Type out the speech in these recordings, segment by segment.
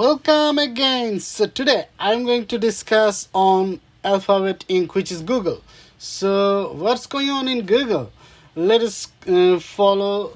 Welcome again. So today I'm going to discuss on Alphabet Inc., which is Google. So what's going on in Google? Let us follow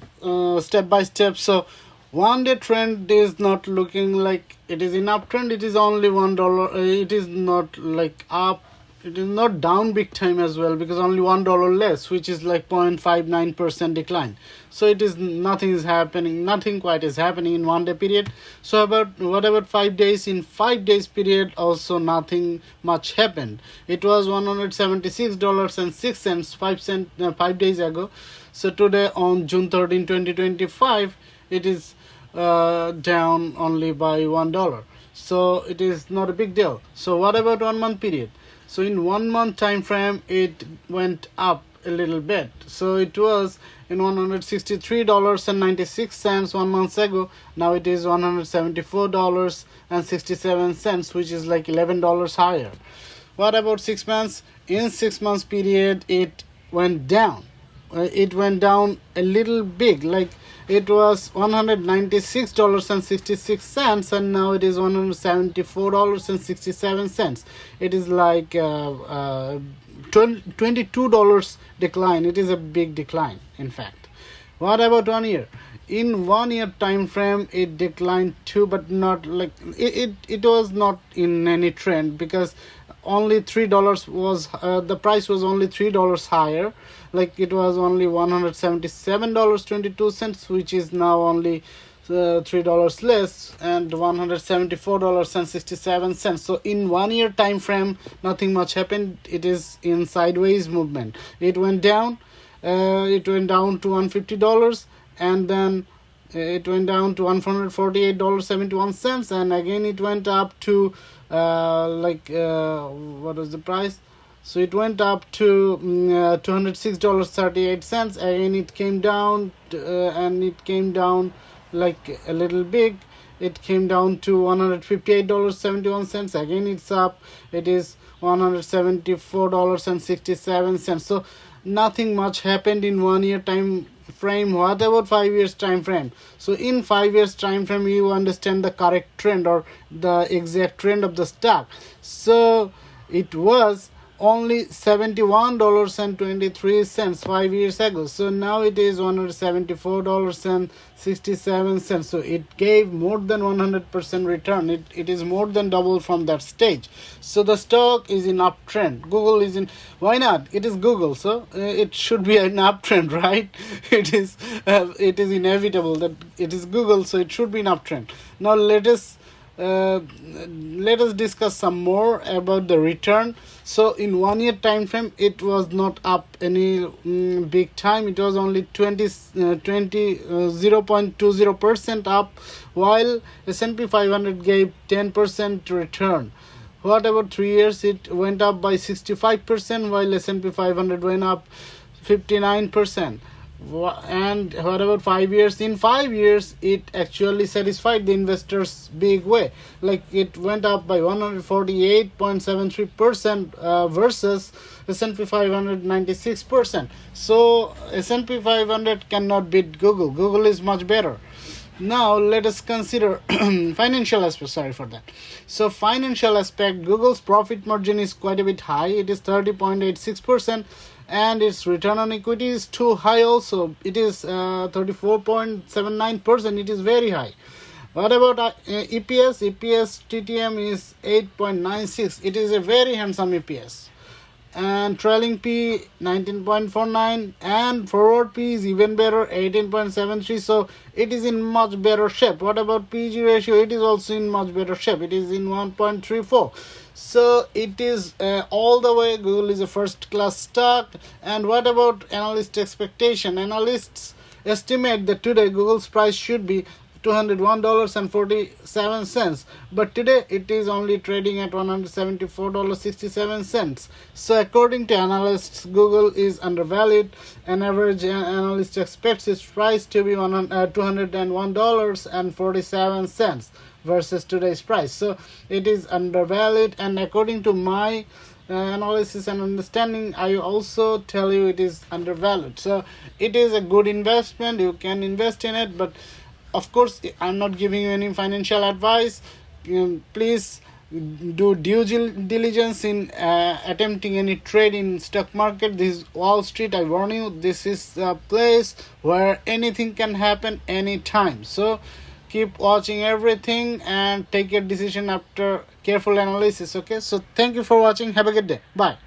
step by step. So one day trend is not looking like it is in uptrend. It is only $1. It is not like up. It is not down big time as well, because only $1 less, which is like 0.59% decline. So it is nothing is happening, nothing quite is happening in 1 day period. So what about 5 days? In 5 days period also nothing much happened. It was $176.06 5 days ago. So today on June 13, 2025, it is down only by $1. So it is not a big deal. So what about 1 month period? So in 1 month time frame, it went up a little bit. So it was in $163.96 1 month ago. Now it is $174.67, which is like $11 higher. What about 6 months? In 6 months period, it went down. It went down a little big, like it was $196.66, and now it is $174.67. It is like $22 decline. It is a big decline, in fact. What about 1 year? In 1 year time frame, it declined too, but not like it was not in any trend, because only $3 was the price was only $3 higher. Like it was only $177.22, which is now only $3 less, and $174.67. So in 1 year time frame, nothing much happened. It is in sideways movement. It went down. It went down to $150, and then it went down to $148.71, and again it went up to what was the price? So it went up to $206.38. Again it came down and it came down like a little big. It came down to $158.71. Again it's up. It is $174.67. So nothing much happened in 1 year time frame. What about 5 years time frame? So in 5 years time frame, you understand the correct trend or the exact trend of the stock. So it was only $71.23 5 years ago. So now it is $174.67. So it gave more than 100% return. It is more than double from that stage. So the stock is in uptrend. Google is in. Why not? It is Google, so it should be an uptrend, right? It is inevitable that it is Google, so it should be an uptrend. Now let us discuss some more about the return. So in 1 year time frame, it was not up any big time. It was only 0.20% up, while S&P 500 gave 10% return. What about 3 years? It went up by 65%, while S&P 500 went up 59%. And what about 5 years? In 5 years, it actually satisfied the investors big way. Like it went up by 148.73% versus S&P 500 96%. So S&P 500 cannot beat Google. Google is much better. Now let us consider financial aspect. Sorry for that. So financial aspect, Google's profit margin is quite a bit high. It is 30.86%. And its return on equity is too high also. It is 34.79%. It is very high. What about EPS? EPS TTM is 8.96. It is a very handsome EPS. And trailing P 19.49, and forward P is even better, 18.73. So it is in much better shape. What about PG ratio? It is also in much better shape. It is in 1.34. So it is all the way. Google is a first class stock. And what about analyst expectation? Analysts estimate that today Google's price should be $201.47, but today it is only trading at $174.67. So according to analysts, Google is undervalued. An average analyst expects its price to be $201.47 versus today's price. So it is undervalued, and according to my analysis and understanding, I also tell you it is undervalued. So it is a good investment. You can invest in it, but of course I'm not giving you any financial advice. please do due diligence in attempting any trade in stock market. This is Wall Street. I warn you, this is a place where anything can happen anytime. So keep watching everything and take your decision after careful analysis. Okay, so thank you for watching. Have a good day. Bye.